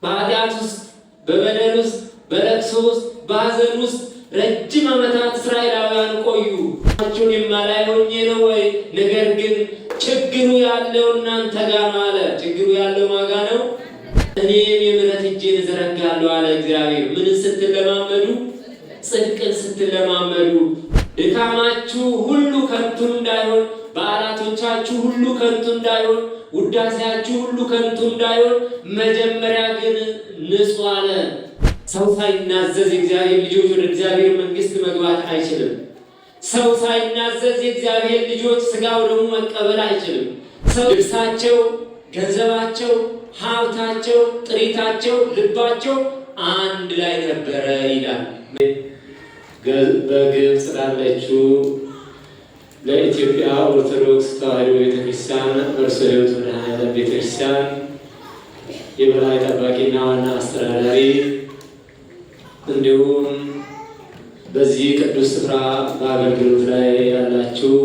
በኃጢአት ውስጥ በበደል ውስጥ በለቅሶ ውስጥ በሐዘን ውስጥ ረጅም ዓመታት እስራኤላውያን ቆዩ። ቸውን የማላይ ሆኜ ነው ወይ? ነገር ግን ችግሩ ያለው እናንተ ጋር ነው አለ። ችግሩ ያለው ማጋ ነው? እኔም የምሕረት እጄን እዘረጋለሁ አለ እግዚአብሔር። ምን ስትለማመዱ? ጽድቅን ስትለማመዱ። ድካማችሁ ሁሉ ከንቱ እንዳይሆን፣ በዓላቶቻችሁ ሁሉ ከንቱ እንዳይሆን፣ ውዳሴያችሁ ሁሉ ከንቱ እንዳይሆን መጀመሪያ ግን ንጹሕ አለ። ሰው ሳይናዘዝ የእግዚአብሔር ልጆች ወደ እግዚአብሔር መንግሥት መግባት አይችልም። ሰው ሳይናዘዝ የእግዚአብሔር ልጆች ሥጋው ደግሞ መቀበል አይችልም። ሰው ልብሳቸው፣ ገንዘባቸው፣ ሀብታቸው፣ ጥሪታቸው፣ ልባቸው አንድ ላይ ነበረ ይላል። በግብፅ ላለችው ለኢትዮጵያ ኦርቶዶክስ ተዋሕዶ ቤተክርስቲያን በእርሱ ሕይወት መድኃኔዓለም ቤተክርስቲያን የበላይ ጠባቂና ዋና አስተዳዳሪ እንዲሁም በዚህ ቅዱስ ስፍራ በአገልግሎት ላይ ያላችሁ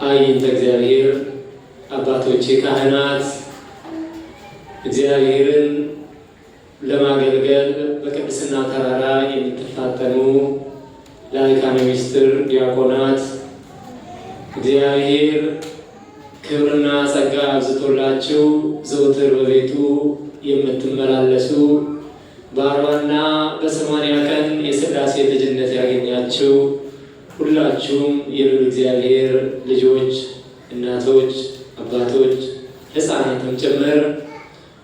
አይንተ እግዚአብሔር አባቶቼ ካህናት፣ እግዚአብሔርን ለማገልገል በቅድስና ተራራ የምትፋጠኑ ላይካነ ምስጢር ዲያቆናት፣ እግዚአብሔር ክብርና ጸጋ አብዝቶላችሁ ዘወትር በቤቱ የምትመላለሱ በ40ና በ80 ቀን የሥላሴ ልጅነት ያገኛችሁ ሁላችሁም የልዑል እግዚአብሔር ልጆች፣ እናቶች፣ አባቶች፣ ሕፃናትም ጭምር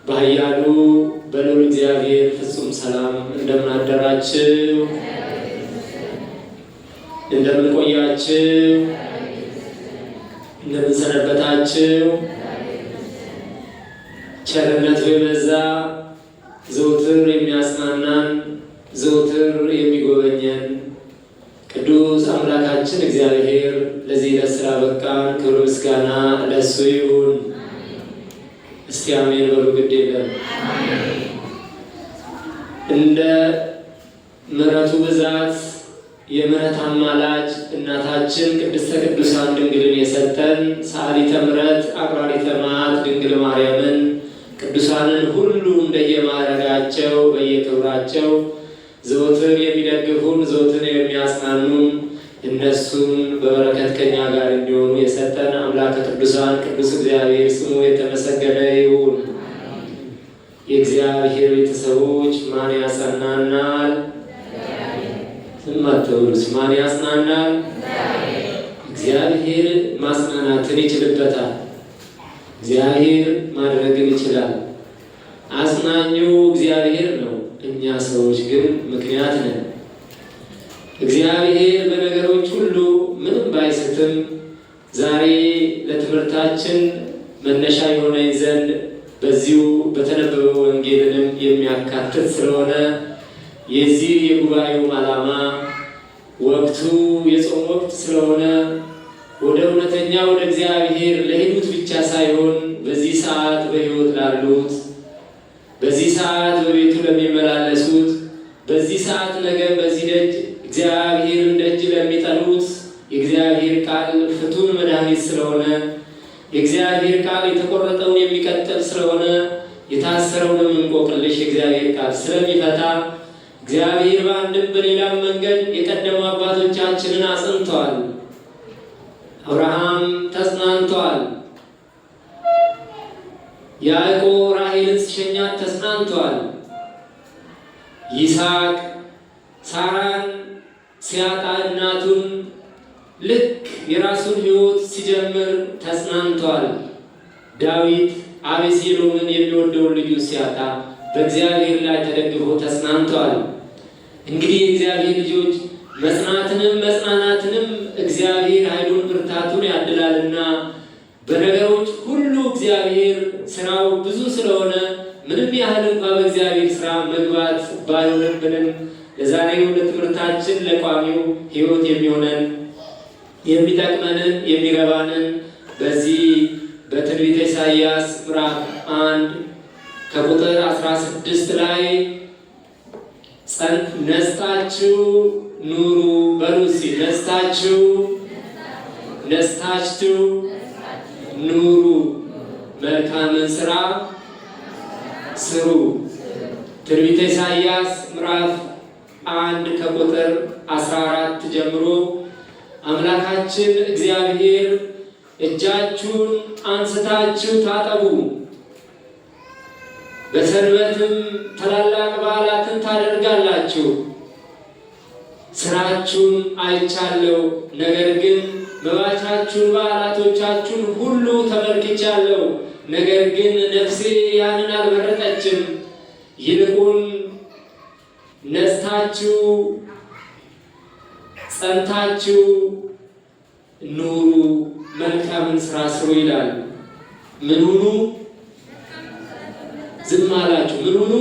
በኃያሉ በልዑል እግዚአብሔር ፍጹም ሰላም እንደምን አደራችሁ? እንደምን ቆያችሁ? እንደምን ሰነበታችሁ? ቸርነቱ የበዛ ዘወትር የሚያጽናናን ዘወትር የሚጎበኘን ቅዱስ አምላካችን እግዚአብሔር ለዚህ ለሥራ በቃን። ክብር ምስጋና ለእሱ ይሁን። እስቲ አሜን በሉ። ግድ የለም እንደ ምሕረቱ ብዛት የምሕረት አማላጅ እናታችን ቅድስተ ቅዱሳን ድንግልን የሰጠን ሰዓሊተ ምሕረት አቅራሪተ መዓት ድንግል ማርያምን ቅዱሳንን ሁሉ እንደየማዕረጋቸው በየክብራቸው ዘወትር የሚደግፉን ዘወትር የሚያጽናኑን እነሱን በበረከት ከኛ ጋር እንዲሆኑ የሰጠን አምላከ ቅዱሳን ቅዱስ እግዚአብሔር ስሙ የተመሰገነ ይሁን። የእግዚአብሔር ቤተሰቦች ማን ያጽናናል? ስማተውስ ማን ያጽናናል? እግዚአብሔር ማጽናናትን ይችልበታል። እግዚአብሔር ማድረግን ይችላል። አጽናኙ እግዚአብሔር ነው። እኛ ሰዎች ግን ምክንያት ነን። እግዚአብሔር በነገሮች ሁሉ ምንም ባይስትም ዛሬ ለትምህርታችን መነሻ የሆነኝ ዘንድ በዚሁ በተነበበው ወንጌልንም የሚያካትት ስለሆነ የዚህ የጉባኤው ዓላማ ወቅቱ የጾም ወቅት ስለሆነ ወደ እውነተኛ ወደ እግዚአብሔር ለሄዱት ብቻ ሳይሆን በዚህ ሰዓት በሕይወት ላሉት፣ በዚህ ሰዓት በቤቱ ለሚመላለሱት፣ በዚህ ሰዓት ነገ በዚህ ደጅ እግዚአብሔርን ደጅ ለሚጠሉት የእግዚአብሔር ቃል ፍቱን መድኃኒት ስለሆነ የእግዚአብሔር ቃል የተቆረጠውን የሚቀጥል ስለሆነ የታሰረውንም እንቆቅልሽ የእግዚአብሔር ቃል ስለሚፈታ እግዚአብሔር በአንድም በሌላም መንገድ የቀደሙ አባቶቻችንን አጽንተዋል። አብርሃም ተጽናንተዋል። ያዕቆብ ራሔልን ሲሸኛት ተጽናንተዋል። ይስሐቅ ሳራን ሲያጣ እናቱን ልክ የራሱን ሕይወት ሲጀምር ተጽናንተዋል። ዳዊት አቤሴሎምን የሚወደውን ልጁ ሲያጣ በእግዚአብሔር ላይ ተደግፎ ተጽናንተዋል። እንግዲህ የእግዚአብሔር ልጆች መጽናትንም መጽናናትንም እግዚአብሔር ኃይሉን ብርታቱን ያድላልና በነገሮች ሁሉ እግዚአብሔር ስራው ብዙ ስለሆነ ምንም ያህል እንኳ በእግዚአብሔር ስራ መግባት ባይሆንብንም ለዛሬው ለትምህርታችን ለቋሚው ሕይወት የሚሆነን የሚጠቅመንን የሚረባንን በዚህ በትንቢተ ኢሳይያስ ምዕራፍ 1 ከቁጥር 16 ላይ ነስታችሁ ኑሩ በሉ እስኪ። ነስታችሁ ኑሩ መልካምን ስራ ስሩ። ትንቢተ ኢሳይያስ ምዕራፍ 1 ከቁጥር 14 ጀምሮ አምላካችን እግዚአብሔር እጃችሁን አንስታችሁ ታጠቡ፣ በሰንበትም ታላላቅ በዓላትን ታደርጋላችሁ። ስራችሁን አይቻለሁ፣ ነገር ግን መባቻችሁን በዓላቶቻችሁን ሁሉ ተመልክቻለሁ። ነገር ግን ነፍሴ ያንን አልመረጠችም። ይልቁን ነጽታችሁ ጸንታችሁ ኑሩ፣ መልካምን ስራ ስሩ ይላል። ምን ሁኑ? ዝም አላችሁ። ምን ሁኑ?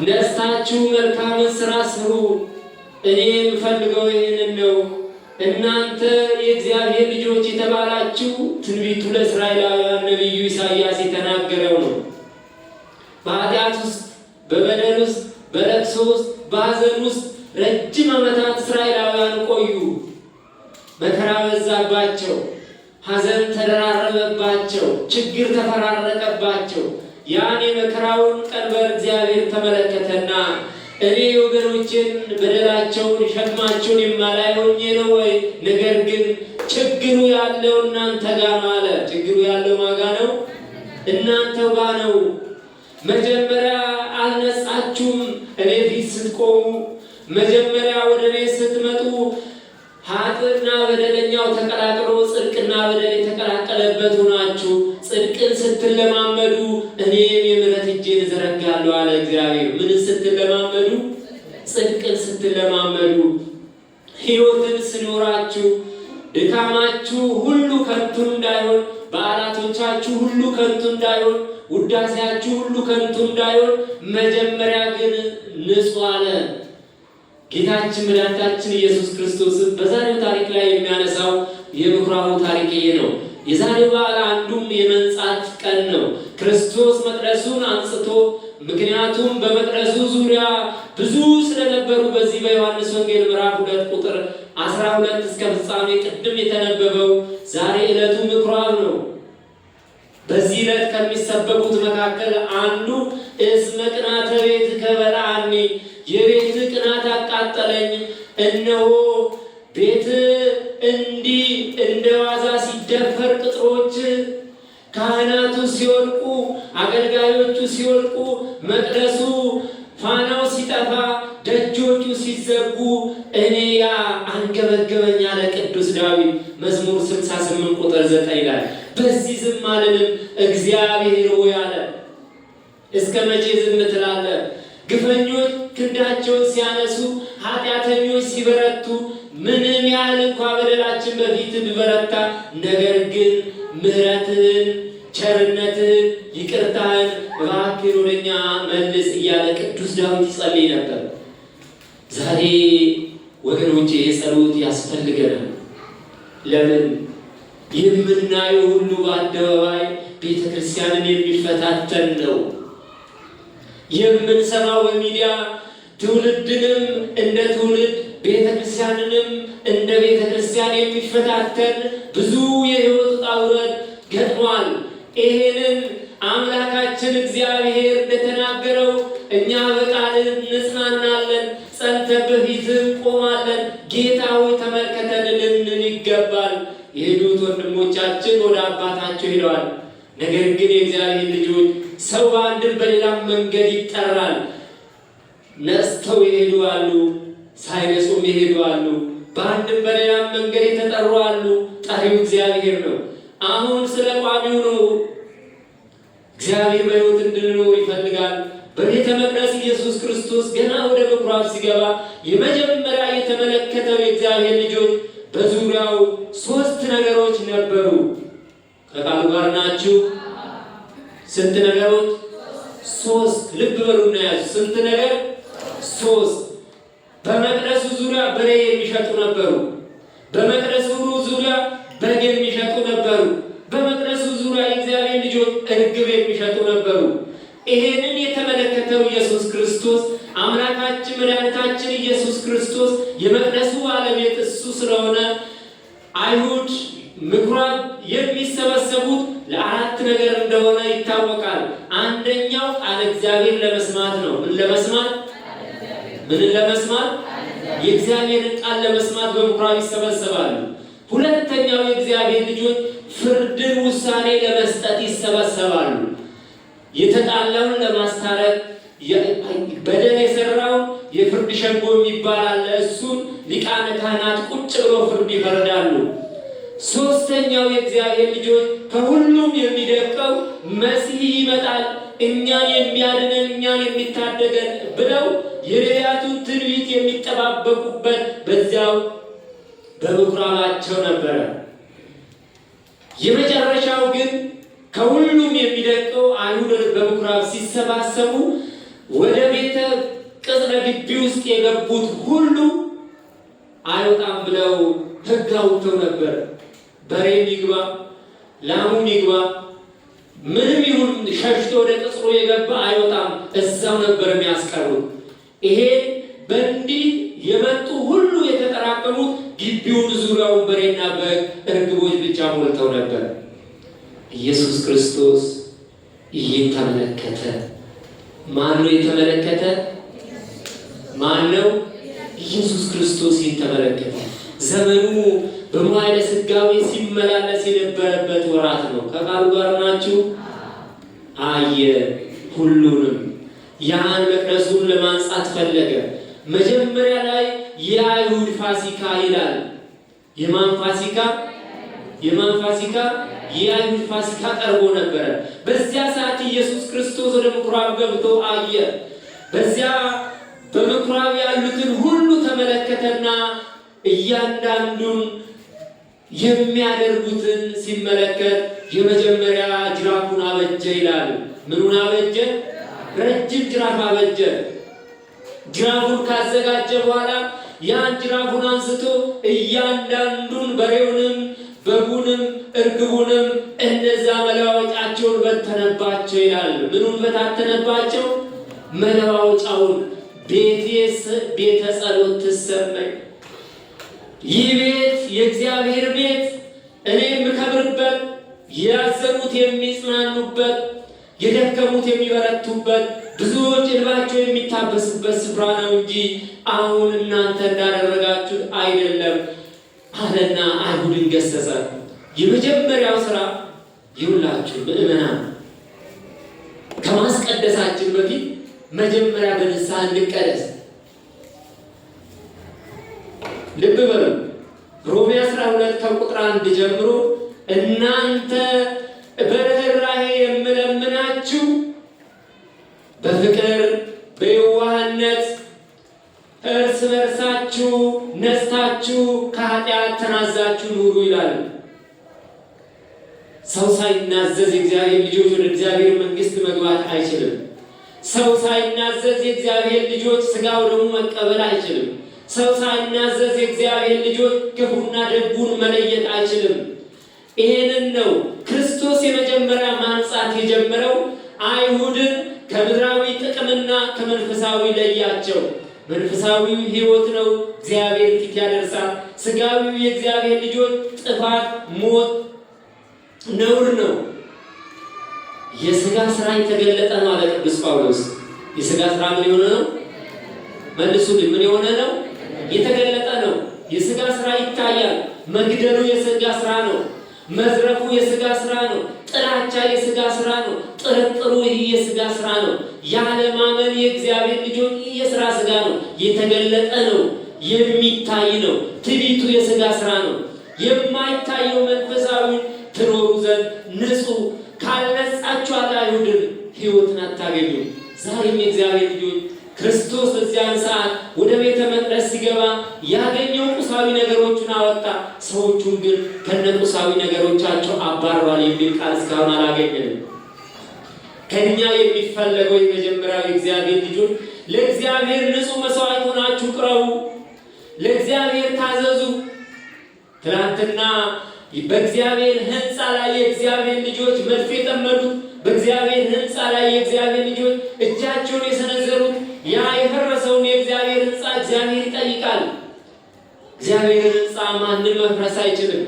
ነጽታችሁ መልካምን ስራ ስሩ። እኔ የምፈልገው ይህንን ነው። እናንተ የእግዚአብሔር ልጆች የተባላችሁ ትንቢቱ ለእስራኤላውያን ነቢዩ ኢሳይያስ የተናገረው ነው። በኃጢአት ውስጥ፣ በበደል ውስጥ፣ በለቅሶ ውስጥ፣ በሐዘን ውስጥ ረጅም ዓመታት እስራኤላውያን ቆዩ። መከራ በዛባቸው፣ ሐዘን ተደራረበባቸው፣ ችግር ተፈራረቀባቸው። ያን የመከራውን ቀንበር እግዚአብሔር ተመለከተና እኔ ወገኖችን በደላቸውን ሸክማቸውን የማላይ ሆኜ ነው ወይ? ነገር ግን ችግሩ ያለው እናንተ ጋር ነው አለ። ችግሩ ያለው ማጋ ነው? እናንተው ጋር ነው። መጀመሪያ አልነጻችሁም። እኔ ፊት ስትቆሙ፣ መጀመሪያ ወደ እኔ ስትመጡ ኃጥእና በደለኛው ተቀላቅሎ ጽድቅና በደል የተቀላቀለበት ሆናችሁ ጽድቅን ስትለማመዱ እኔም የምሕረት እጄን እዘረጋለሁ አለ እግዚአብሔር። ምን ስትለማመዱ? ጽድቅን ስትለማመዱ። ሕይወትን ስኖራችሁ ድካማችሁ ሁሉ ከንቱ እንዳይሆን፣ በዓላቶቻችሁ ሁሉ ከንቱ እንዳይሆን፣ ውዳሴያችሁ ሁሉ ከንቱ እንዳይሆን መጀመሪያ ግን ንጹሕ አለ። ጌታችን መድኃኒታችን ኢየሱስ ክርስቶስ በዛሬው ታሪክ ላይ የሚያነሳው የምኩራቡ ታሪክ ይሄ ነው። የዛሬው በዓል አንዱም የመንጻት ቀን ነው። ክርስቶስ መቅደሱን አንጽቶ፣ ምክንያቱም በመቅደሱ ዙሪያ ብዙ ስለነበሩ በዚህ በዮሐንስ ወንጌል ምዕራፍ 2 ቁጥር 12 እስከ ፍጻሜ ቅድም የተነበበው ዛሬ ዕለቱ ምኩራብ ነው። በዚህ ዕለት ከሚሰበኩት መካከል አንዱ እስመ ቅናተ ቤትከ በልዐኒ፣ የቤት ቅናት አቃጠለኝ። እነሆ ቤት እንዲህ እንደ ዋዛ ሲደፈር፣ ቅጥሮች ካህናቱ ሲወድቁ፣ አገልጋዮቹ ሲወድቁ፣ መቅደሱ ፋናው ሲጠፋ፣ ደጆቹ ሲዘጉ እኔ ያ አንገበገበኝ አለ ቅዱስ ዳዊት መዝሙር 68 ቁጥር 9 ላይ። በዚህ ዝም አልልም እግዚአብሔር ሆይ አለ። እስከ መቼ ዝም ትላለህ? ግፈኞች ክንዳቸውን ሲያነሱ፣ ኃጢአተኞች ሲበረቱ፣ ምንም ያህል እንኳ በደላችን በፊት ቢበረታ፣ ነገር ግን ምሕረትህን፣ ቸርነትህን፣ ይቅርታህን እባክህ ወደኛ መልስ እያለ ቅዱስ ዳዊት ይጸልይ ነበር። ዛሬ ወገኖቼ የጸሎት ያስፈልገናል። ለምን? የምናየው ሁሉ በአደባባይ ቤተ ክርስቲያንን የሚፈታተን ነው። የምንሰማው በሚዲያ ትውልድንም እንደ ትውልድ ቤተ ክርስቲያንንም እንደ ቤተ ክርስቲያን የሚፈታተን ብዙ የሕይወት ውጣ ውረድ ገጥሟል። ይሄንን አምላካችን እግዚአብሔር እንደተናገረው እኛ በቃልህ እንጽናናለን፣ ጸንተን በፊትህ እንቆማለን። ጌታ ሆይ ተመልከተን ልንል ይገባል። የሄዱት ወንድሞቻችን ወደ አባታቸው ሄደዋል። ነገር ግን የእግዚአብሔር ልጆች ሰው በአንድም በሌላም መንገድ ይጠራል። ነጽተው ይሄዱ አሉ፣ ሳይነጹም ይሄዱ አሉ። በአንድም በሌላም መንገድ የተጠሩ አሉ። ጠሪው እግዚአብሔር ነው። አሁን ስለ ቋሚው ነው። እግዚአብሔር በሕይወት እንድንኖር ይፈልጋል። በቤተ መቅደስ ኢየሱስ ክርስቶስ ገና ወደ ምኩራብ ሲገባ የመጀመሪያ የተመለከተው የእግዚአብሔር ልጆች በዙሪያው 3 ነገሮች ነበሩ። ከቃሉ ጋር ናችሁ? ስንት ነገሮች? 3። ልብ በሉና ያዙ። ስንት ነገር? 3። በመቅደሱ ዙሪያ በሬ የሚሸጡ ነበሩ። በመቅደሱ ዙሪያ በግ የሚሸጡ ነበሩ። በመቅደሱ ዙሪያ የእግዚአብሔር ልጆች እርግብ የሚሸጡ ነበሩ። ይሄንን የተመለከተው ኢየሱስ ክርስቶስ አምላካችን መድኃኒታችን ኢየሱስ ክርስቶስ የመቅደሱ ባለቤት እሱ ስለሆነ አይሁድ ምኩራብ የሚሰበሰቡት ለ4 ነገር እንደሆነ ይታወቃል። አንደኛው ቃል እግዚአብሔር ለመስማት ነው። ምን ለመስማት? ምንን ለመስማት? የእግዚአብሔርን ቃል ለመስማት በምኩራብ ይሰበሰባሉ። ሁለተኛው የእግዚአብሔር ልጆች ፍርድን ውሳኔ ለመስጠት ይሰበሰባሉ። የተጣላውን ለማስታረቅ በደል የሰራው የፍርድ ሸንጎ የሚባል አለ። እሱን ሊቃነ ካህናት ቁጭ ብሎ ፍርድ ይፈርዳሉ። ሶስተኛው የእግዚአብሔር ልጆች ከሁሉም የሚደቀው መሲህ ይመጣል፣ እኛን የሚያድነን እኛን የሚታደገን ብለው የነቢያቱን ትንቢት የሚጠባበቁበት በዚያው በምኩራባቸው ነበረ። የመጨረሻው ግን ከሁሉም የሚደቀው አይሁድ በምኩራብ ሲሰባሰቡ ወደ ቤተ ቅጽረ ግቢ ውስጥ የገቡት ሁሉ አይወጣም ብለው ሕግ አውጥተው ነበር። በሬም ይግባ ላሙም ይግባ ምንም ይሁን ሸሽቶ ወደ ቅጽሩ የገባ አይወጣም፣ እዛው ነበር የሚያስቀሩት። ይሄ በእንዲህ የመጡ ሁሉ የተጠራቀሙት ግቢውን ዙሪያውን በሬና በግ እርግቦች ብቻ ሞልተው ነበር። ኢየሱስ ክርስቶስ ይህን ተመለከተ። ማን ነው የተመለከተ? ማን ነው? ኢየሱስ ክርስቶስ ይህን ተመለከተ። ዘመኑ በመዋዕለ ሥጋዌ ሲመላለስ የነበረበት ወራት ነው። ከቃሉ ጋር ናችሁ? አየ ሁሉንም። ያን መቅደሱን ለማንጻት ፈለገ። መጀመሪያ ላይ የአይሁድ ፋሲካ ይላል። የማን ፋሲካ? የማን ፋሲካ? የአይሁድ ፋሲካ ቀርቦ ነበረ። በዚያ ሰዓት ኢየሱስ ክርስቶስ ወደ ምኩራብ ገብቶ አየ። በዚያ በምኩራብ ያሉትን ሁሉ ተመለከተና እያንዳንዱን የሚያደርጉትን ሲመለከት የመጀመሪያ ጅራፉን አበጀ ይላል። ምኑን አበጀ? ረጅም ጅራፍ አበጀ። ጅራፉን ካዘጋጀ በኋላ ያን ጅራፉን አንስቶ እያንዳንዱን በሬውንም በጉንም እርግቡንም እነዛ መለዋወጫቸውን በተነባቸው ይላል። ምኑን በታተነባቸው? መለዋወጫውን። ቤተ ጸሎት ትሰመኝ። ይህ ቤት የእግዚአብሔር ቤት፣ እኔ የምከብርበት፣ ያዘኑት የሚጽናኑበት፣ የደከሙት የሚበረቱበት፣ ብዙዎች እንባቸው የሚታበስበት ስፍራ ነው እንጂ አሁን እናንተ እንዳደረጋችሁት አይደለም አለና አይሁድን ገሰጸ። የመጀመሪያው ስራ ይሁላችሁ ምእመናን፣ ከማስቀደሳችን በፊት መጀመሪያ በንስሐ እንቀደስ። ልብ በሉ። ሮሜ 12 ከቁጥር 1 ጀምሮ እናንተ በርኅራኄ የምለምናችሁ በፍቅር በየዋህነት እርስ በርሳችሁ ነስታችሁ ከኃጢአት ተናዛችሁ ኑሩ ይላል። ሰው ሳይናዘዝ የእግዚአብሔር ልጆች ወደ እግዚአብሔር መንግሥት መግባት አይችልም። ሰው ሳይናዘዝ የእግዚአብሔር ልጆች ሥጋው ደሙ መቀበል አይችልም። ሰው ሳይናዘዝ የእግዚአብሔር ልጆች ክፉና ደጉን መለየት አይችልም። ይሄንን ነው ክርስቶስ የመጀመሪያ ማንጻት የጀመረው። አይሁድን ከምድራዊ ጥቅምና ከመንፈሳዊ ለያቸው። መንፈሳዊው ሕይወት ነው እግዚአብሔር ፊት ያደርሳል። ሥጋዊው የእግዚአብሔር ልጆች ጥፋት፣ ሞት፣ ነውር ነው። የሥጋ ሥራ የተገለጠ ነው አለ ቅዱስ ጳውሎስ። የሥጋ ሥራ ምን የሆነ ነው? መልሱልኝ። ምን የሆነ ነው? የተገለጠ ነው። የሥጋ ሥራ ይታያል። መግደሉ የሥጋ ሥራ ነው። መዝረፉ የሥጋ ሥራ ነው። ጥላቻ የሥጋ ሥራ ነው። ጥርጥሩ ይህ የሥጋ ሥራ ነው። ያለማመን የእግዚአብሔር ልጆች ይህ የሥራ ሥጋ ነው። የተገለጠ ነው። የሚታይ ነው። ትዕቢቱ የሥጋ ሥራ ነው። የማይታየው መንፈሳዊ ትኖሩ ዘንድ ንጹሕ ካልነጻችኋል አይሁድን ሕይወትን አታገኙ። ዛሬም የእግዚአብሔር ልጆች ክርስቶስ በዚያን ሰዓት ወደ ቤተ መቅደስ ሲገባ ያገኘው ቁሳዊ ነገሮችን አወጣ። ሰዎቹን ግን ከነቁሳዊ ነገሮቻቸው አባረዋል የሚል ቃል እስካሁን አላገኘንም። ከኛ የሚፈለገው የመጀመሪያው የእግዚአብሔር ልጆች ለእግዚአብሔር ንጹሕ መስዋዕት ሆናችሁ ቅረቡ፣ ለእግዚአብሔር ታዘዙ። ትናንትና በእግዚአብሔር ሕንፃ ላይ የእግዚአብሔር ልጆች መድፍ የጠመዱት፣ በእግዚአብሔር ሕንፃ ላይ የእግዚአብሔር ልጆች እጃቸውን የሰነዘሩት ያ የፈረሰውን የእግዚአብሔር ሕንፃ እግዚአብሔር ይጠይቃል። እግዚአብሔር ሕንፃ ማንም መፍረስ አይችልም።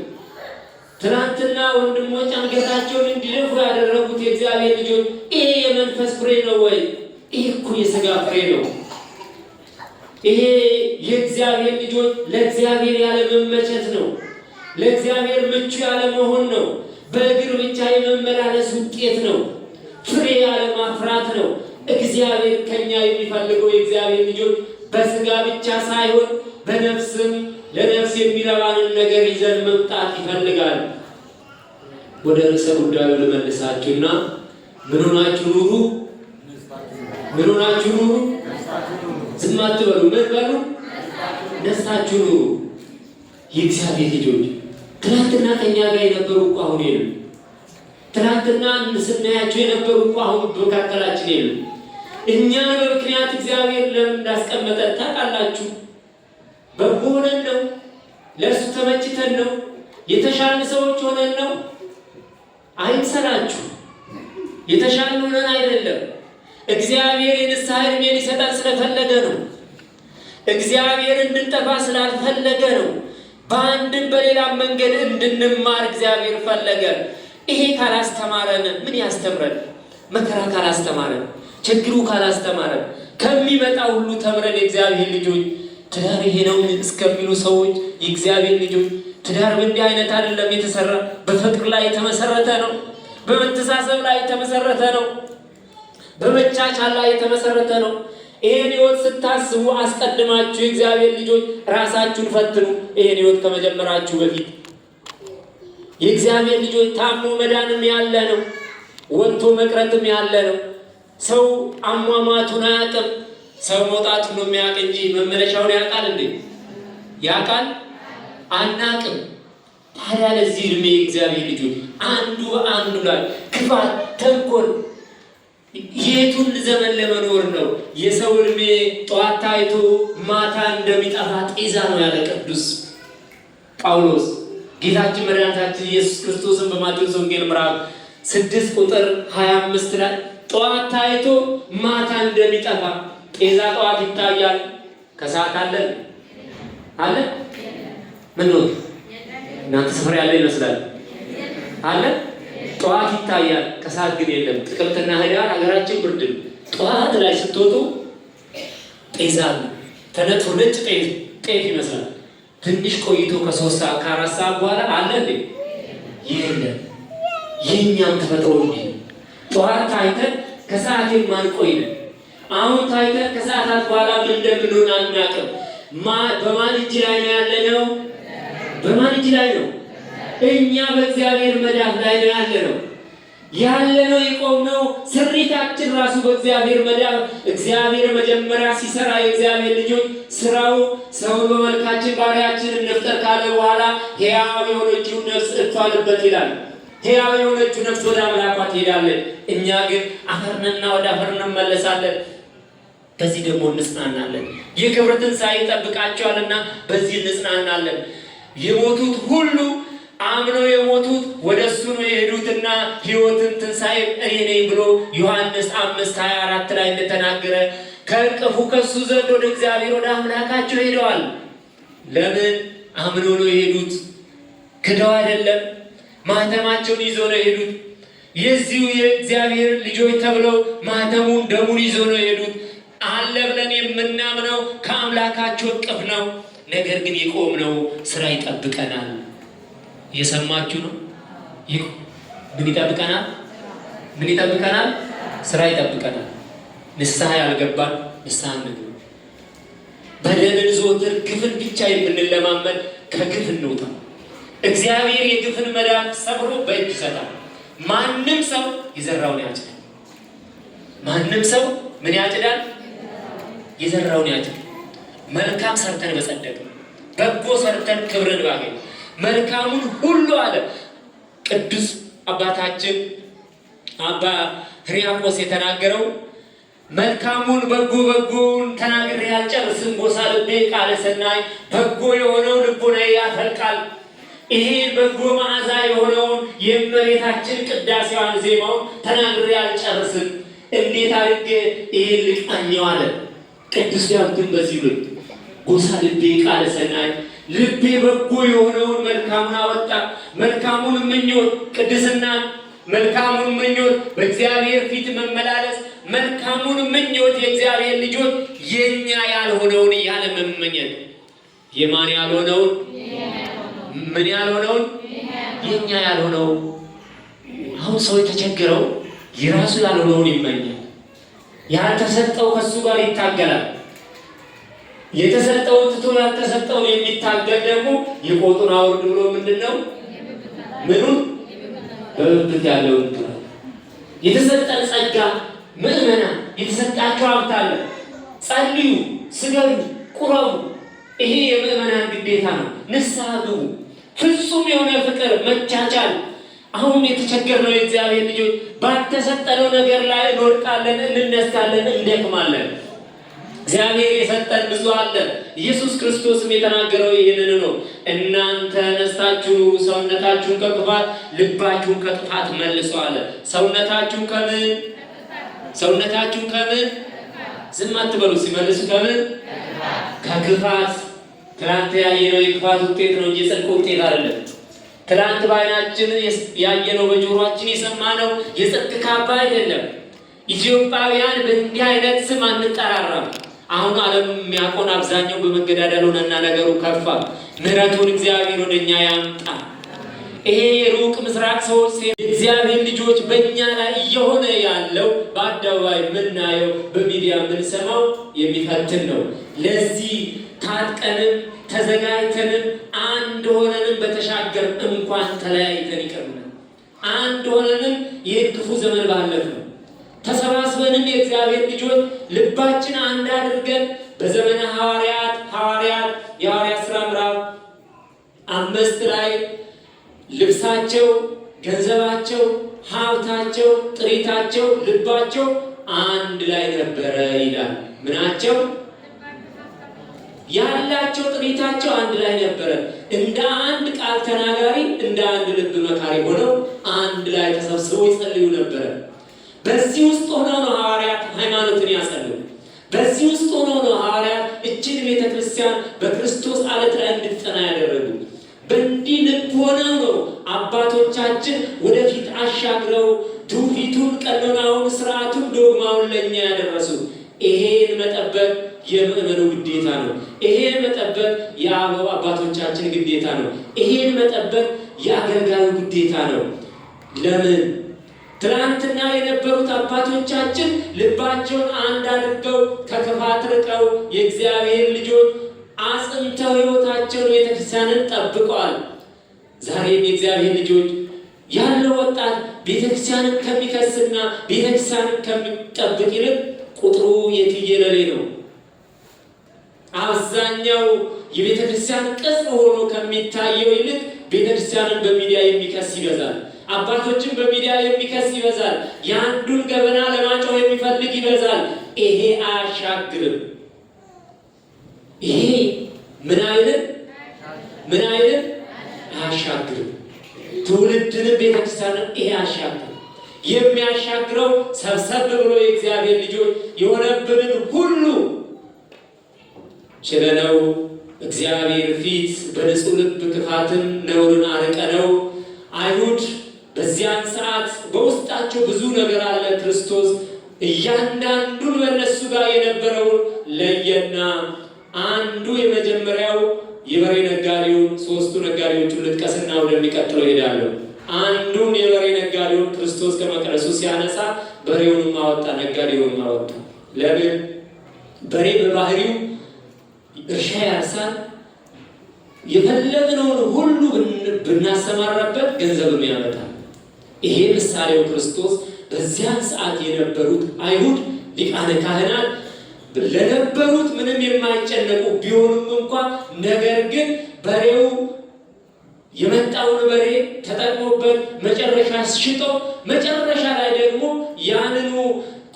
ትናንትና ወንድሞች አንገታቸውን እንዲደፉ ያደረጉት የእግዚአብሔር ልጆች ይሄ የመንፈስ ፍሬ ነው ወይ? ይሄ እኮ የሥጋ ፍሬ ነው። ይሄ የእግዚአብሔር ልጆች ለእግዚአብሔር ያለ መመቸት ነው። ለእግዚአብሔር ምቹ ያለ መሆን ነው። በእግር ብቻ የመመላለስ ውጤት ነው። ፍሬ ያለ ማፍራት ነው። እግዚአብሔር ከኛ የሚፈልገው የእግዚአብሔር ልጆች በሥጋ ብቻ ሳይሆን በነፍስም ለነፍስ የሚረባንን ነገር ይዘን መምጣት ይፈልጋል። ወደ ርዕሰ ጉዳዩ ልመልሳችሁና ምን ሆናችሁ ኑሩ? ምን ሆናችሁ ኑሩ? ዝም አትበሉ። ምን በሉ? ደስታችሁ ኑሩ። የእግዚአብሔር ልጆች ትናንትና ከኛ ጋር የነበሩ እኮ አሁን የሉም። ትናንትና ስናያቸው የነበሩ እኮ አሁን በመካከላችን የሉም። እኛን በምክንያት እግዚአብሔር ለምን እንዳስቀመጠን ታውቃላችሁ? በጎ ሆነን ነው? ለእርሱ ተመችተን ነው? የተሻለ ሰዎች ሆነን ነው? አይምሰላችሁ። የተሻለ ሆነን አይደለም። እግዚአብሔር የንስሐ ዕድሜን ሊሰጠን ስለፈለገ ነው። እግዚአብሔር እንድንጠፋ ስላልፈለገ ነው። በአንድም በሌላም መንገድ እንድንማር እግዚአብሔር ፈለገ። ይሄ ካላስተማረን ምን ያስተምረን? መከራ ካላስተማረን፣ ችግሩ ካላስተማረን፣ ከሚመጣ ሁሉ ተምረን የእግዚአብሔር ልጆች ትዳር ይሄ ነው እስከሚሉ ሰዎች የእግዚአብሔር ልጆች ትዳር በእንዲህ አይነት አይደለም የተሰራ። በፍቅር ላይ የተመሰረተ ነው። በመተሳሰብ ላይ የተመሰረተ ነው። በመቻቻል ላይ የተመሰረተ ነው። ይሄን ሕይወት ስታስቡ አስቀድማችሁ የእግዚአብሔር ልጆች ራሳችሁን ፈትኑ። ይሄን ሕይወት ከመጀመራችሁ በፊት የእግዚአብሔር ልጆች ታሞ መዳንም ያለ ነው፣ ወጥቶ መቅረትም ያለ ነው። ሰው አሟሟቱን አያውቅም። ሰው መውጣቱን ነው የሚያውቅ እንጂ መመለሻውን ያውቃል እንዴ? ያውቃል? አናውቅም። ታዲያ ለዚህ ዕድሜ የእግዚአብሔር ልጆች አንዱ በአንዱ ላይ ክፋት፣ ተንኮል የቱን ዘመን ለመኖር ነው? የሰው ዕድሜ ጠዋት ታይቶ ማታ እንደሚጠፋ ጤዛ ነው ያለ ቅዱስ ጳውሎስ። ጌታችን መድኃኒታችን ኢየሱስ ክርስቶስን በማቴዎስ ወንጌል ምዕራፍ 6 ቁጥር 25 ላይ ጠዋት ታይቶ ማታ እንደሚጠፋ ጤዛ ጠዋት ይታያል፣ ከሰዓት አለ ምን ነው? እናንተ ሰፈር ያለ ይመስላል አለ። ጠዋት ይታያል፣ ከሰዓት ግን የለም። ጥቅምትና ህዳር ሀገራችን ብርድ ነው። ጠዋት ላይ ስትወጡ ጤዛ ተነጥፎ ነጭ ጤፍ ይመስላል። ትንሽ ቆይቶ ከ3 ሰዓት ከ4 ሰዓት በኋላ አለ እንዴ? የለም። የእኛም ተፈጥሮ እንዲህ ጠዋት ታይተን ከሰዓት የማንቆይ ነን። አሁን ታይተን ከሰዓታት በኋላ ምን እንደምንሆን አናውቅም። በማን እጅ ላይ ነው ያለነው? በማን እጅ ላይ ነው? እኛ በእግዚአብሔር መዳፍ ላይ ነው ያለነው የቆምነው። ስሪታችን ራሱ በእግዚአብሔር መዳፍ። እግዚአብሔር መጀመሪያ ሲሰራ የእግዚአብሔር ልጆች ስራው ሰውን በመልካችን ባሪያችን እንፍጠር ካለ በኋላ ሕያው የሆነችው ነፍስ እፍ አለበት ይላል። ሕያው የሆነችው ነፍስ ወደ አምላኳ ትሄዳለች። እኛ ግን አፈርንና ወደ አፈር እንመለሳለን። በዚህ ደግሞ እንጽናናለን። የክብር ትንሣኤ ይጠብቃቸዋልና በዚህ እንጽናናለን። የሞቱት ሁሉ አምነው የሞቱት ወደ እሱ ነው የሄዱትና ሕይወትን ትንሣኤ እኔ ነኝ ብሎ ዮሐንስ 5:24 ላይ እንደተናገረ ከእቅፉ ከሱ ዘንድ ወደ እግዚአብሔር ወደ አምላካቸው ሄደዋል። ለምን? አምነው ነው የሄዱት። ክደው አይደለም። ማህተማቸውን ይዞ ነው የሄዱት። የዚሁ የእግዚአብሔር ልጆች ተብለው ማህተሙን ደሙን ይዞ ነው የሄዱት። አለ ብለን የምናምነው ከአምላካቸው እቅፍ ነው። ነገር ግን የቆምነው ስራ ይጠብቀናል። እየሰማችሁ ነው? ምን ይጠብቀናል? ምን ይጠብቀናል? ስራ ይጠብቀናል። ንስሐ ያልገባን ንስሐ እንግባ። በደልን ዘወትር ግፍን ብቻ የምንለማመን ከግፍ እንውጣ። እግዚአብሔር የግፍን መዳፍ ሰብሮ በእጅ ይሰጣል። ማንም ሰው የዘራውን ያጭዳል። ማንም ሰው ምን ያጭዳል? የዘራውን ያጭዳል። መልካም ሰርተን በጸደቅ፣ በጎ ሰርተን ክብርን ባገኝ፣ መልካሙን ሁሉ አለ ቅዱስ አባታችን አባ ሕርያቆስ የተናገረው። መልካሙን በጎውን ተናግሬ አልጨርስም፣ ጎሳ ልቤ ቃለ ሰናይ። በጎ የሆነው ልቡናዬ ያፈልቃል። ይሄን በጎ መዓዛ የሆነውን የእመቤታችን ቅዳሴዋን ዜማውን ተናግሬ አልጨርስም። እንዴት አድርጌ ይሄን ልቃኘው አለ ቅዱስ ዳዊት። በዚህ ልብ ጎሳ ልቤ ቃለ ሰናይ፣ ልቤ በጎ የሆነውን መልካሙን አወጣ። መልካሙን ምኞት ቅድስናን፣ መልካሙን ምኞት በእግዚአብሔር ፊት መመላለስ፣ መልካሙን ምኞት የእግዚአብሔር ልጆች የኛ ያልሆነውን ያለ መመኘት። የማን ያልሆነውን? ምን ያልሆነውን? የኛ ያልሆነው። አሁን ሰው የተቸገረው የራሱ ያልሆነውን ይመኛል። ያልተሰጠው ከሱ ጋር ይታገላል። የተሰጠውን ትቶ ያልተሰጠውን የሚታገል ደግሞ የቆጡን አውርድ ብሎ ምንድነው? ምኑን? በብብት ያለውን ጥራት። የተሰጠን ጸጋ ምእመናን የተሰጣችሁ ሀብት አለ። ጸልዩ፣ ስገዱ፣ ቁረቡ። ይሄ የምእመናን ግዴታ ነው። ንስሐ ግቡ። ፍጹም የሆነ ፍቅር፣ መቻቻል። አሁን የተቸገርነው የእግዚአብሔር ልጆች ባልተሰጠነው ነገር ላይ እንወድቃለን፣ እንነሳለን፣ እንደክማለን። እግዚአብሔር የሰጠን ብዙ አለ። ኢየሱስ ክርስቶስም የተናገረው ይህንን ነው። እናንተ ነስታችሁ ሰውነታችሁን ከክፋት ልባችሁን ከጥፋት መልሱ አለ። ሰውነታችሁን ከምን? ሰውነታችሁን ከምን? ዝም አትበሉ። ሲመልሱ ከምን? ከክፋት። ትናንት ያየነው የክፋት ውጤት ነው እንጂ የጽድቅ ውጤት አይደለም። ትናንት በዓይናችን ያየነው በጆሮአችን የሰማነው የጽድቅ ካባ አይደለም። ኢትዮጵያውያን በእንዲህ አይነት ስም አንጠራራም። አሁን ዓለም የሚያውቀን አብዛኛው በመገዳደል ሆነና ነገሩ ከፋ። ምሕረቱን እግዚአብሔር ወደኛ ያምጣ። ይሄ የሩቅ ምስራቅ ሰዎች እግዚአብሔር ልጆች በእኛ ላይ እየሆነ ያለው በአደባባይ የምናየው በሚዲያ የምንሰማው የሚፈትን ነው። ለዚህ ታጥቀንም ተዘጋጅተንም አንድ ሆነንም በተሻገር እንኳን ተለያይተን ይቀርናል። አንድ ሆነንም ይህን ክፉ ዘመን ባለፍ ነው። ተሰባስበንም የእግዚአብሔር ልጆች ልባችን አንድ አድርገን በዘመነ ሐዋርያት የሐዋርያት ሥራ ምዕራፍ 5 ላይ ልብሳቸው፣ ገንዘባቸው፣ ሀብታቸው፣ ጥሪታቸው፣ ልባቸው አንድ ላይ ነበረ ይላል። ምናቸው? ያላቸው ጥሪታቸው አንድ ላይ ነበረ። እንደ አንድ ቃል ተናጋሪ፣ እንደ አንድ ልብ መካሪ ሆነው አንድ ላይ ተሰብስበው ይጸልዩ ነበረ። በዚህ ውስጥ ሆነው ነው ሐዋርያት ሃይማኖትን ያጸኑ። በዚህ ውስጥ ሆነው ነው ሐዋርያት እችን ቤተክርስቲያን በክርስቶስ ዓለት ላይ እንድትጸና ያደረጉ። በእንዲህ ልብ ሆነው ነው አባቶቻችን ወደፊት አሻግረው ትውፊቱን፣ ቀኖናውን፣ ስርዓቱን፣ ዶግማውን ለእኛ ያደረሱ። ይሄን መጠበቅ የምእመኑ ግዴታ ነው። ይሄን መጠበቅ የአበው አባቶቻችን ግዴታ ነው። ይሄን መጠበቅ የአገልጋዩ ግዴታ ነው። ለምን? ትናንትና የነበሩት አባቶቻችን ልባቸውን አንድ አድርገው ከክፋት ርቀው የእግዚአብሔር ልጆች አጽንተው ሕይወታቸውን ቤተክርስቲያንን ጠብቀዋል። ዛሬም የእግዚአብሔር ልጆች ያለው ወጣት ቤተክርስቲያንን ከሚከስና ቤተክርስቲያንን ከሚጠብቅ ይልቅ ቁጥሩ የትየለሌ ነው። አብዛኛው የቤተክርስቲያን ቅጽ ሆኖ ከሚታየው ይልቅ ቤተክርስቲያንን በሚዲያ የሚከስ ይበዛል። አባቶችን በሚዲያ የሚከስ ይበዛል። የአንዱን ገበና ለማጮህ የሚፈልግ ይበዛል። ይሄ አያሻግርም። ይሄ ምን አይነት አያሻግርም። ትውልድንም ቤተክርስቲያንን ይሄ አያሻግርም። የሚያሻግረው ሰብሰብ ብሎ የእግዚአብሔር ልጆች የሆነብንን ሁሉ ችለነው እግዚአብሔር ፊት በንጹህ ልብ ክፋትን ነውርን አርቀነው። አይሁድ በዚያን ሰዓት በውስጣቸው ብዙ ነገር አለ። ክርስቶስ እያንዳንዱን በእነሱ ጋር የነበረውን ለየና አንዱ የመጀመሪያው የበሬ ነጋዴውን፣ ሶስቱ ነጋዴዎቹን ልጥቀስና ወደሚቀጥለው ሄዳለሁ። አንዱን የበሬ ነጋዴውን ክርስቶስ ከመቅደሱ ሲያነሳ በሬውንም አወጣ፣ ነጋዴውንም አወጣ። ለምን? በሬ በባህሪው እርሻ ያርሳል። የፈለግነውን ሁሉ ብናሰማራበት ገንዘብም ያመጣል። ይሄ ምሳሌው ክርስቶስ። በዚያን ሰዓት የነበሩት አይሁድ ሊቃነ ካህናት ለነበሩት ምንም የማይጨነቁ ቢሆኑም እንኳ ነገር ግን በሬው የመጣውን በሬ ተጠቅሞበት መጨረሻ ሽጦ መጨረሻ ላይ ደግሞ ያንኑ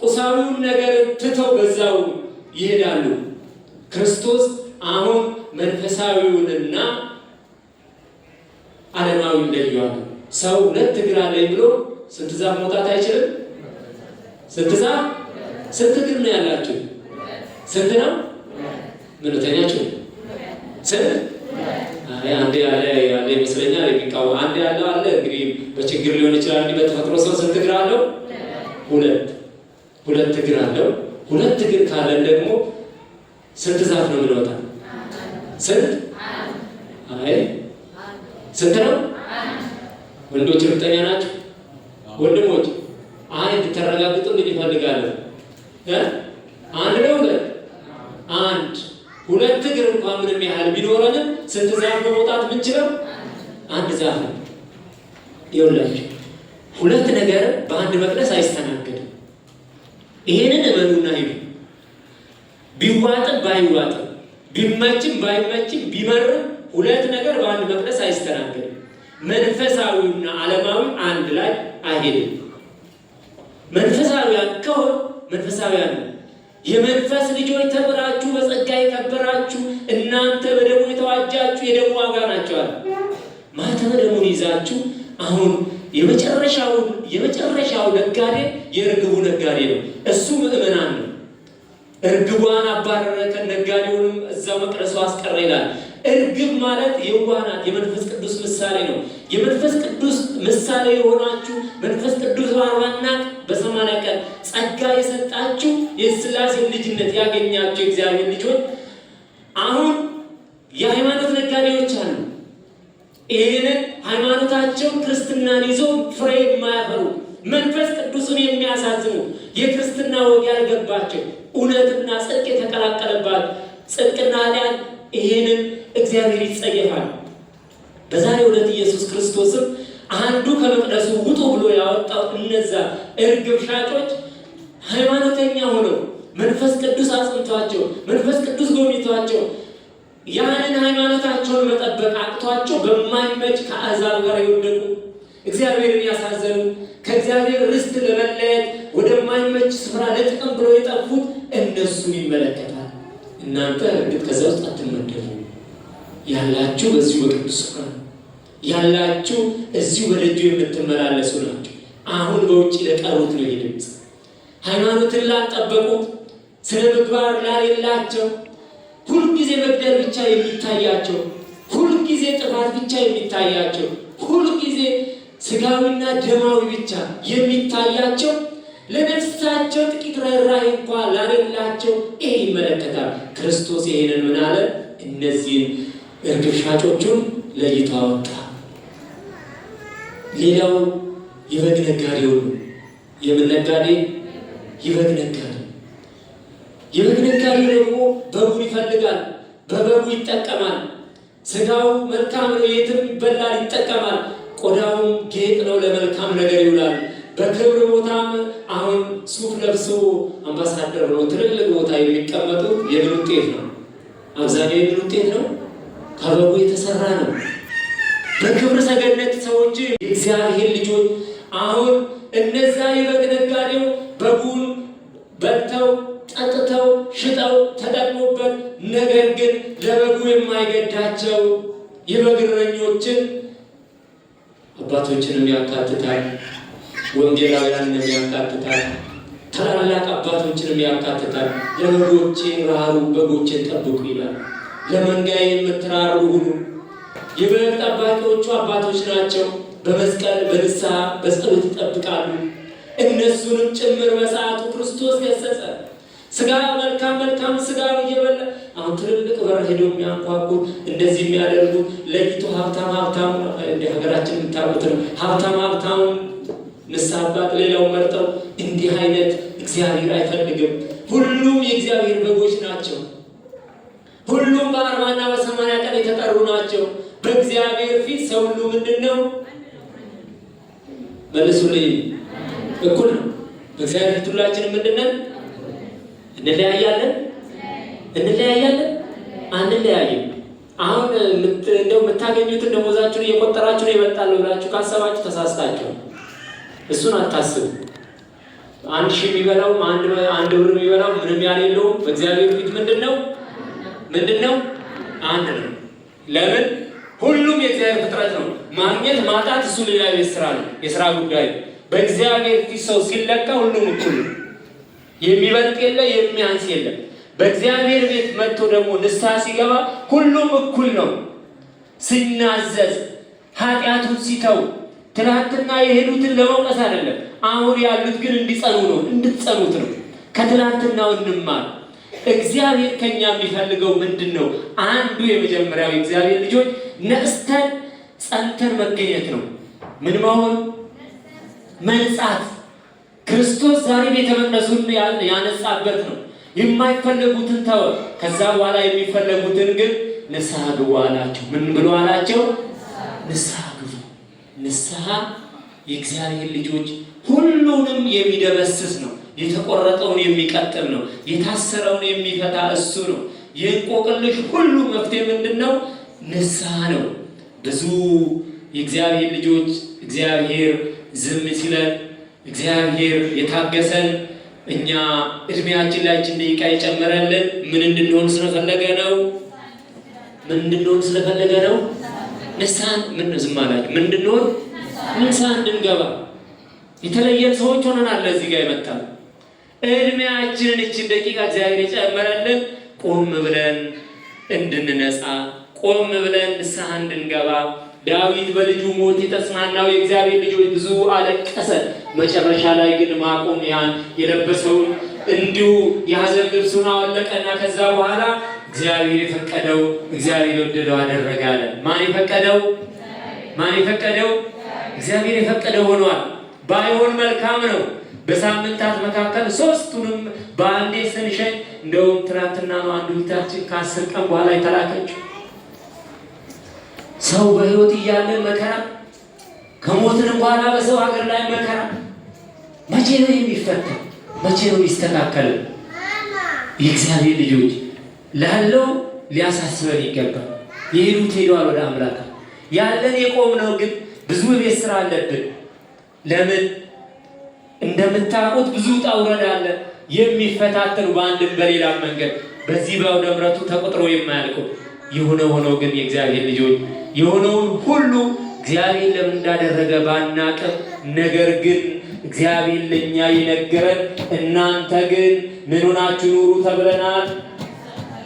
ቁሳዊውን ነገር ትተው በዛው ይሄዳሉ። ክርስቶስ አሁን መንፈሳዊውንና ዓለማዊውን ለይቷል። ሰው ሁለት እግር አለኝ ብሎ ስንት ዛፍ መውጣት አይችልም። ስንት ዛፍ? ስንት እግር ነው ያላችሁ? ስንት ነው? ምን ተኛችሁ? ስንት? አንዴ ያለ ይመስለኛል የሚቃወም አንድ ያለው አለ። እንግዲህ በችግር ሊሆን ይችላል እንጂ በተፈጥሮ ሰው ስንት እግር አለው? ሁለት እግር አለው። ሁለት እግር ካለን ደግሞ ስንት ዛፍ ነው የምንወጣ? ስንት? አይ ስንት ነው? ወንዶች እርግጠኛ ናቸው? ወንድሞች እንድታረጋግጡ ይፈልጋለሁ። አንድ ነው ሁለት? አንድ። ሁለት እግር እንኳን ምንም ያህል ቢኖረንም ስንት ዛፍ መውጣት ምንችለው? አንድ ዛፍ ነው። ይኸውላችሁ ሁለት ነገር በአንድ መቅደስ አይስተናገድም። ይሄንን እመኑና ሂዱ። ቢዋጥም ባይዋጥም ቢመችም ባይመችም ቢመርም ሁለት ነገር በአንድ መቅደስ አይስተናገድም። መንፈሳዊውና ዓለማዊ አንድ ላይ አይሄድም። መንፈሳዊያን ከሆነ መንፈሳዊያን የመንፈስ ልጆች ተብራችሁ በጸጋ የከበራችሁ እናንተ በደሙ የተዋጃችሁ የደሙ ዋጋ ናችሁ አለ። ማኅተመ ደሙን ይዛችሁ አሁን የመጨረሻው ነጋዴ የርግቡ ነጋዴ ነው። እሱ ምእመናን ነው። እርግቧን አባረረ፣ ነጋዴውንም እዛው መቅደሱ አስቀረ ይላል። እርግብ ማለት የዋናት የመንፈስ ቅዱስ ምሳሌ ነው። የመንፈስ ቅዱስ ምሳሌ የሆናችሁ መንፈስ ቅዱስ በአርባና በሰማንያ ቀን ጸጋ የሰጣችሁ የሥላሴ ልጅነት ያገኛችሁ የእግዚአብሔር ልጆች አሁን የሃይማኖት ነጋዴዎች አሉ። ይህንን ሃይማኖታቸው ክርስትናን ይዞ ፍሬ የማያፈሩ መንፈስ ቅዱስን የሚያሳዝኑ የክርስትና ወግ ያልገባቸው እውነትና ጽድቅ የተቀላቀለባት ጽድቅና ኃጢአት ይህንን እግዚአብሔር ይጸየፋል። በዛሬው ዕለት ኢየሱስ ክርስቶስም አንዱ ከመቅደሱ ውጡ ብሎ ያወጣው እነዛ እርግብ ሻጮች ሃይማኖተኛ ሆነው መንፈስ ቅዱስ አጽንቷቸው መንፈስ ቅዱስ ጎብኝቷቸው ያንን ሃይማኖታቸውን መጠበቅ አቅቷቸው በማይመች ከአሕዛብ ጋር የወደቁ እግዚአብሔርን ያሳዘኑ ከእግዚአብሔር ርስት ለመለየት ወደማይመች ስፍራ ለጥቅም ብሎ የጠፉት እነሱን ይመለከታል። እናንተ እርግጥ ከዛ ውስጥ አትመደቡ። ያላችሁ በዚሁ በቅዱስ ስፍራ ያላችሁ እዚሁ በደጁ የምትመላለሱ ናቸው። አሁን በውጭ ለቀሩት ነው ይህ ድምፅ። ሃይማኖትን ላልጠበቁት፣ ስነ ምግባር ላሌላቸው፣ ሁልጊዜ መግደል ብቻ የሚታያቸው፣ ሁልጊዜ ጥፋት ብቻ የሚታያቸው፣ ሁልጊዜ ስጋዊና ደማዊ ብቻ የሚታያቸው፣ ለነፍሳቸው ጥቂት ርኅራኄ እንኳን ላሌላቸው ይሄ ይመለከታል። ክርስቶስ ይሄንን ምን አለ? እነዚህን እርግብ ሻጮቹን ለይቶ አወጣ። ሌላው የበግ ነጋዴው ነው። የምን ነጋዴ? የበግ ነጋዴ። የበግ ነጋዴ ደግሞ በጉን ይፈልጋል፣ በበጉ ይጠቀማል። ስጋው መልካም ነው፣ የትም ይበላል፣ ይጠቀማል። ቆዳውም ጌጥ ነው፣ ለመልካም ነገር ይውላል። በክብር ቦታም አሁን ሱፍ ለብሶ አምባሳደር ነው ትልልቅ ቦታ የሚቀመጡት የምን ውጤት ነው? አብዛኛው የምን ውጤት ነው? ከበጉ የተሰራ ነው። በክብር ሰገነት ሰዎች የእግዚአብሔር ልጆች አሁን እነዛ የበግ ነጋዴው በጉን በልተው ጠጥተው ሽጠው ተጠቅሞበት ነገር ግን ለበጉ የማይገዳቸው የበግ እረኞችን አባቶችንም ያካትታል፣ ወንጌላውያንን ያካትታል፣ ታላላቅ አባቶችንም ያካትታል። ለበጎቼ ራሩ፣ በጎቼን ጠብቁ ይላል። ለመንጋዬ የምትራሩ ሁኑ። የበግ ጠባቂዎቹ አባቶች ናቸው። በመስቀል በንስሐ በጸሎት ይጠብቃሉ። እነሱንም ጭምር በሰዓቱ ክርስቶስ ገሰጸ። ስጋ መልካም ስጋ እየበላ አሁን ትልልቅ በር ሄደው የሚያንኳኩ እንደዚህ የሚያደርጉ ለይቶ ሀብታም እንደ ሀገራችን የምታውቁት ነው። ሀብታም ንስሐ አባት ሌላው መርጠው እንዲህ አይነት እግዚአብሔር አይፈልግም። ሁሉም የእግዚአብሔር በጎች ናቸው። ሁሉም በ40ና በ80 ቀን የተጠሩ ናቸው። በእግዚአብሔር ፊት ሰው ሁሉ ምንድን ነው? መልሱልኝ። እኩል ነው። በእግዚአብሔር ፊት ሁላችንም ምንድን ነን? እንለያያለን? አንለያይም። አሁን እንደው የምታገኙትን ደሞዛችሁን እየቆጠራችሁ ነው ይበልጣለሁ ብላችሁ ካሰባችሁ ተሳስታችሁ። እሱን አታስቡ። 1000 የሚበላው አንድ ብር የሚበላው ምንም ያሌለውም በእግዚአብሔር ፊት ምንድን ነው? አንድ ነው። ለምን? ሁሉም የእግዚአብሔር ፍጥረት ነው። ማግኘት ማጣት እሱ ሌላ ቤት ስራ ነው፣ የስራ ጉዳይ። በእግዚአብሔር ፊት ሰው ሲለካ ሁሉም እኩል ነው። የሚበልጥ የለ፣ የሚያንስ የለም። በእግዚአብሔር ቤት መጥቶ ደግሞ ንስሐ ሲገባ ሁሉም እኩል ነው። ሲናዘዝ ኃጢአቱን ሲተው ትናንትና የሄዱትን ለመውቀስ አይደለም፣ አሁን ያሉት ግን እንዲጸኑ ነው፣ እንድትጸኑት ነው። ከትናንትናው እንማር። እግዚአብሔር ከኛ የሚፈልገው ምንድን ነው? አንዱ የመጀመሪያው የእግዚአብሔር ልጆች ነጽተን ጸንተን መገኘት ነው። ምን መሆን? መንጻት። ክርስቶስ ዛሬ ቤተ መቅደሱን ያነጻበት ነው። የማይፈለጉትን ተወ። ከዛ በኋላ የሚፈለጉትን ግን ንስሐ ግቡ አላቸው። ምን ብሎ አላቸው? ንስሐ ግቡ። ንስሐ የእግዚአብሔር ልጆች ሁሉንም የሚደመስስ ነው። የተቆረጠውን የሚቀጥል ነው። የታሰረውን የሚፈታ እሱ ነው። የእንቆቅልሽ ሁሉ መፍትሄ ምንድን ነው? ንስሐ ነው። ብዙ የእግዚአብሔር ልጆች እግዚአብሔር ዝም ሲለን፣ እግዚአብሔር የታገሰን፣ እኛ እድሜያችን ላይ ደቂቃ የጨመረልን ምን እንድንሆን ስለፈለገ ነው? ምን እንድንሆን ስለፈለገ ነው? ንስሐ ምን ዝም አላችሁ? ምን እንድንሆን? ንስሐ እንድንገባ። የተለየን ሰዎች ሆነናል። ለዚህ ጋር ይመጣል። እድሜያችንን እችን ደቂቃ እግዚአብሔር የጨመረልን ቆም ብለን እንድንነጻ፣ ቆም ብለን ንስሐ እንድንገባ። ዳዊት በልጁ ሞት የተጽናናው የእግዚአብሔር ልጆች ብዙ አለቀሰ። መጨረሻ ላይ ግን ማቁን ያን የለበሰውን እንዲሁ የሐዘን ልብሱን አወለቀና ከዛ በኋላ እግዚአብሔር የፈቀደው እግዚአብሔር የወደደው አደረገ አለ። ማን የፈቀደው? ማን የፈቀደው? እግዚአብሔር የፈቀደው ሆኗል። ባይሆን መልካም ነው። በሳምንታት መካከል ሶስቱንም በአንዴ ስንሸኝ፣ እንደውም ትናንትና ነው አንዱ ቤታችን ከ10 ቀን በኋላ የተላከችው። ሰው በህይወት እያለ መከራ፣ ከሞትን በኋላ በሰው ሀገር ላይ መከራ። መቼ ነው የሚፈታ? መቼ ነው የሚስተካከል? የእግዚአብሔር ልጆች ላለው ሊያሳስበን ይገባል። የሄዱት ሄደዋል ወደ አምላክ። ያለን የቆምነው ግን ብዙ ቤት ስራ አለብን። ለምን? እንደምታውቁት ብዙ ውጣ ውረድ አለ የሚፈታተኑ በአንድም በሌላ መንገድ። በዚህ በአውደ ምሕረቱ ተቆጥሮ የማያልቀው የሆነ ሆኖ ግን የእግዚአብሔር ልጆች የሆነውን ሁሉ እግዚአብሔር ለምን እንዳደረገ ባናቅም፣ ነገር ግን እግዚአብሔር ለኛ የነገረን እናንተ ግን ምን ሆናችሁ ኑሩ ተብለናል።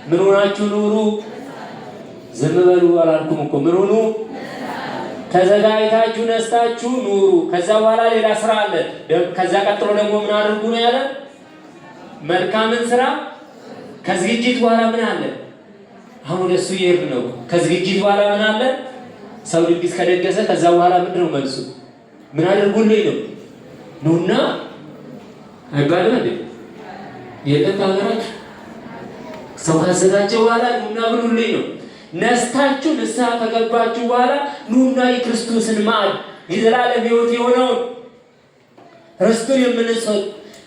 ምን ሆናችሁ ኑሩ? ዝም በሉ አላልኩም እኮ። ምን ሆኑ? ተዘጋጅታችሁ ነስታችሁ ኑሩ። ከዛ በኋላ ሌላ ስራ አለ። ከዛ ቀጥሎ ደግሞ ምን አድርጉ ነው ያለ? መልካምን ስራ። ከዝግጅት በኋላ ምን አለ? አሁን እሱ ይሄድ ነው። ከዝግጅት በኋላ ምን አለ? ሰው ድግስ ከደገሰ ከዛ በኋላ ምንድን ነው መልሱ? ምን አድርጉልኝ ነው? ኑና አይባልም እንዴ? የለም ሀገራችሁ ሰው ካዘጋጀ በኋላ ኑና ብሉልኝ ነው። ነስታችሁ ንስሐ ከገባችሁ በኋላ ኑና የክርስቶስን ማዕድ የዘላለም ሕይወት የሆነውን ርስቱን የምንሰጥ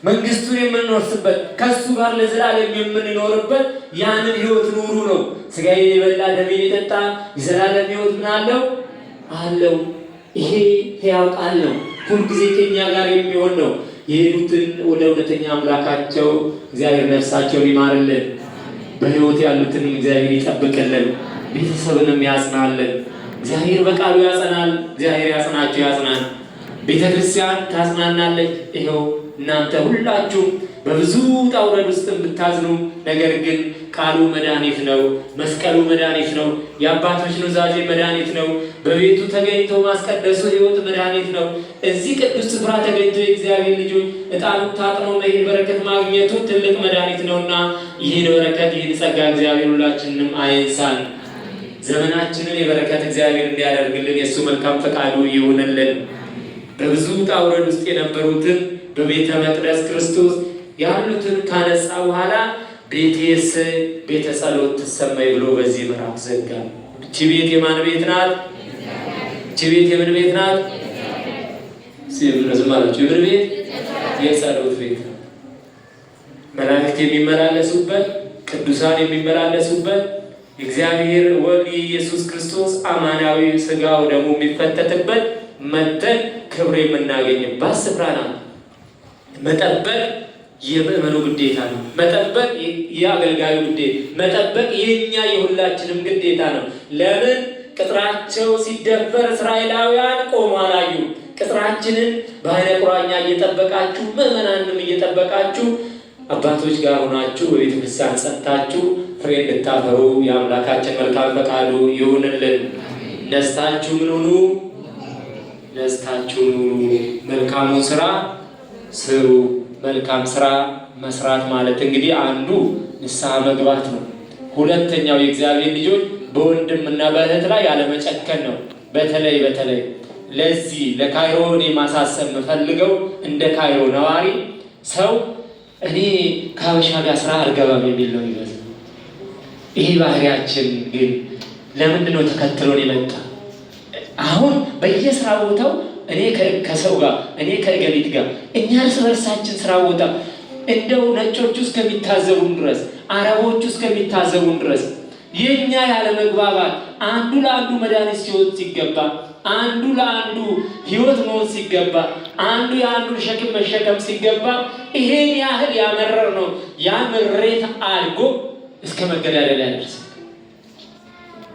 መንግስቱን የምንወርስበት ከሱ ጋር ለዘላለም የምንኖርበት ያንን ሕይወት ኑሩ ነው። ስጋዬን የበላ ደሜን የጠጣ የዘላለም ሕይወት ምን አለው? አለው። ይሄ ሕያው ቃል ነው። ሁልጊዜ ከኛ ጋር የሚሆን ነው። የሄዱትን ወደ እውነተኛ አምላካቸው እግዚአብሔር ነፍሳቸውን ይማርልን። በሕይወት ያሉትንም እግዚአብሔር ይጠብቅልን። ቤተሰብንም ያጽናልን። እግዚአብሔር በቃሉ ያጸናል። እግዚአብሔር ያጽናቸው፣ ያጽናል። ቤተ ክርስቲያን ታጽናናለች። ይኸው እናንተ ሁላችሁ በብዙ ውጣ ውረድ ውስጥ ብታዝኑ፣ ነገር ግን ቃሉ መድኃኒት ነው። መስቀሉ መድኃኒት ነው። የአባቶች ኑዛዜ መድኃኒት ነው። በቤቱ ተገኝቶ ማስቀደሱ ሕይወት መድኃኒት ነው። እዚህ ቅዱስ ስፍራ ተገኝቶ የእግዚአብሔር ልጆች ዕጣኑ ታጥኖ ይህን በረከት ማግኘቱ ትልቅ መድኃኒት ነውና ይህን በረከት ይህን ጸጋ እግዚአብሔር ሁላችንንም አይንሳን። ዘመናችንን የበረከት እግዚአብሔር እንዲያደርግልን የእሱ መልካም ፈቃዱ ይሁንልን። በብዙ ውጣ ውረድ ውስጥ የነበሩትን በቤተ መቅደስ ክርስቶስ ያሉትን ካነጻ በኋላ ቤቴስ ቤተ ጸሎት ትሰማይ ብሎ በዚህ ምዕራፍ ዘጋ። እቺ ቤት የማን ቤት ናት? እቺ ቤት የምን ቤት ናት? ዝማላችሁ የምን ቤት? የጸሎት ቤት ነው። መላእክት የሚመላለሱበት፣ ቅዱሳን የሚመላለሱበት፣ የእግዚአብሔር ወልድ ኢየሱስ ክርስቶስ አማናዊ ሥጋው ደሙ የሚፈተትበት መተን ክብር የምናገኝባት ስፍራ ናት። መጠበቅ የምእመኑ ግዴታ ነው። መጠበቅ የአገልጋዩ ግዴታ፣ መጠበቅ የኛ የሁላችንም ግዴታ ነው። ለምን? ቅጥራቸው ሲደፈር እስራኤላውያን ቆሞ አላዩ። ቅጥራችንን በዓይነ ቁራኛ እየጠበቃችሁ ምእመናንም እየጠበቃችሁ አባቶች ጋር ሆናችሁ በቤተ ክርስቲያን ጸንታችሁ ፍሬ እንድታፈሩ የአምላካችን መልካም ፈቃዱ ይሁንልን። ነስታችሁ ምን ሁኑ? ነስታችሁ ሁኑ። መልካሙን ስራ ስሩ። መልካም ስራ መስራት ማለት እንግዲህ አንዱ ንስሐ መግባት ነው። ሁለተኛው የእግዚአብሔር ልጆች በወንድምና በእህት ላይ ያለመጨከን ነው። በተለይ ለዚህ ለካይሮ እኔ ማሳሰብ የምፈልገው እንደ ካይሮ ነዋሪ ሰው እኔ ከሀበሻ ጋር ስራ አልገባም የሚል ነው ይመስል። ይሄ ባህሪያችን ግን ለምንድን ነው ተከትሎን የመጣ? አሁን በየስራ ቦታው እኔ ከሰው ጋር እኔ ከገሊት ጋር እኛ እርስ በርሳችን ስራ ቦታ እንደው ነጮቹ እስከሚታዘቡን ድረስ አረቦቹ እስከሚታዘቡን ድረስ የኛ ያለ መግባባት አንዱ ለአንዱ መድኃኒት ሲሆን ሲገባ አንዱ ለአንዱ ህይወት መሆን ሲገባ አንዱ የአንዱን ሸክም መሸከም ሲገባ ይሄን ያህል ያመረር ነው። ያ ምሬት አድጎ እስከ መገዳደል ያደርስ።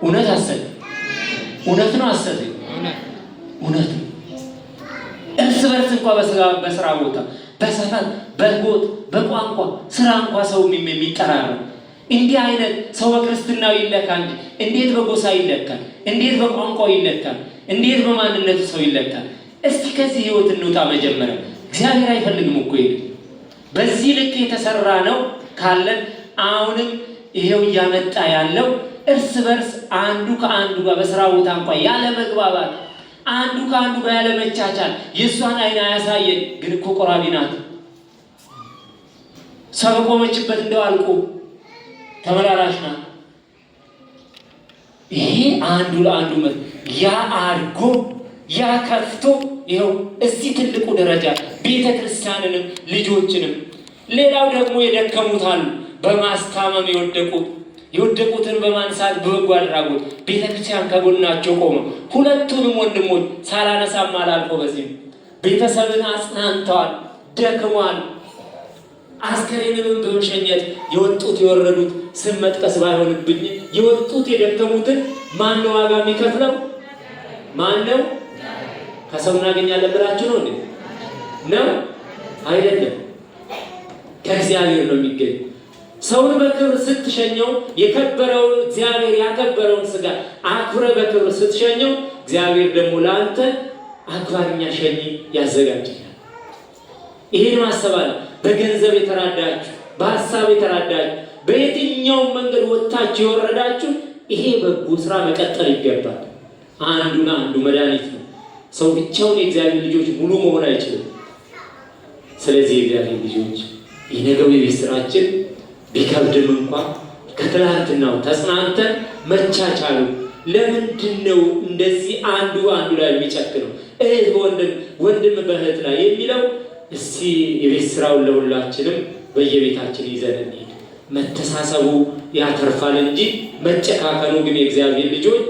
እውነት አሰለ እውነት ነው አሰለ እውነት ነው። እርስ በርስ እንኳን በስራ ቦታ በሰፈር በጎጥ በቋንቋ ስራ እንኳን ሰው የሚጠራረው እንዲህ አይነት ሰው በክርስትናው ይለካል እንጂ እንዴት በጎሳ ይለካል? እንዴት በቋንቋው ይለካል? እንዴት በማንነቱ ሰው ይለካል? እስቲ ከዚህ ህይወት እንውጣ። መጀመሪያ እግዚአብሔር አይፈልግም እኮ ይሄ በዚህ ልክ የተሰራ ነው ካለን አሁንም ይሄው እያመጣ ያለው እርስ በርስ አንዱ ከአንዱ ጋር በስራ ቦታ እንኳን ያለ መግባባት አንዱ ከአንዱ ጋር ያለ መቻቻል የእሷን አይን አያሳየን። ግን እኮ ቆራቢ ናት። ሰው ቆመችበት እንደው አልቆ ተመላላሽ ናት። ይሄ አንዱ ለአንዱ ያ አድጎ ያ ከፍቶ ይኸው እዚህ ትልቁ ደረጃ ቤተ ክርስቲያንንም ልጆችንም ሌላው ደግሞ የደከሙት አሉ በማስታመም የወደቁትን በማንሳት በበጎ አድራጎት ቤተ ክርስቲያን ከጎናቸው ቆመ። ሁለቱንም ወንድሞች ሳላነሳም አላልፎ በዚህ ቤተሰብን አጽናንተዋል፣ ደክሟል። አስከሬንም በመሸኘት የወጡት የወረዱት ስም መጥቀስ ባይሆንብኝ የወጡት የደከሙትን ማን ነው ዋጋ የሚከፍለው? ማን ነው? ከሰው እናገኛለን ብላችሁ ነው እንዴ? ነው አይደለም፣ ከእግዚአብሔር ነው የሚገኝ። ሰውን በክብር ስትሸኘው የከበረውን እግዚአብሔር ያከበረውን ስጋ አክብረ በክብር ስትሸኘው እግዚአብሔር ደግሞ ለአንተ አክባርኛ ሸኝ ያዘጋጃል። ይህን ማሰባል በገንዘብ የተራዳችሁ በሀሳብ የተራዳችሁ በየትኛውም መንገድ ወጥታችሁ የወረዳችሁ ይሄ በጎ ስራ መቀጠል ይገባል። አንዱና አንዱ መድኃኒት ነው። ሰው ብቻውን የእግዚአብሔር ልጆች ሙሉ መሆን አይችልም። ስለዚህ የእግዚአብሔር ልጆች የነገው የቤት ስራችን ቢከብድም እንኳን ከትላንትናው ተጽናንተን መቻቻሉ ለምንድን ነው እንደዚህ አንዱ ላይ የሚጨክነው? እህት ወንድም በእህት ላይ የሚለው እስቲ የቤት ስራውን ለሁላችንም በየቤታችን ይዘን እንሂድ። መተሳሰቡ ያተርፋል እንጂ መጨካከኑ ግን የእግዚአብሔር ልጆች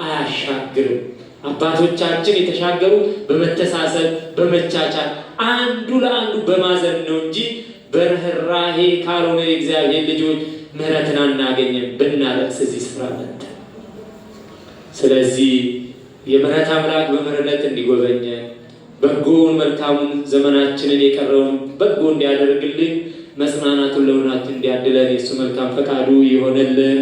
አያሻግርም። አባቶቻችን የተሻገሩ በመተሳሰብ በመቻቻል አንዱ ለአንዱ በማዘን ነው እንጂ በርህራሄ ካልሆነ የእግዚአብሔር ልጆች ምሕረትን አናገኘም ብናለቅስ እዚህ ስፍራ መጥተን። ስለዚህ የምሕረት አምላክ በምሕረት እንዲጎበኘን በጎውን መልካሙን ዘመናችንን የቀረውን በጎ እንዲያደርግልን መጽናናቱን ለሁላችን እንዲያድለን የእሱ መልካም ፈቃዱ ይሆንልን።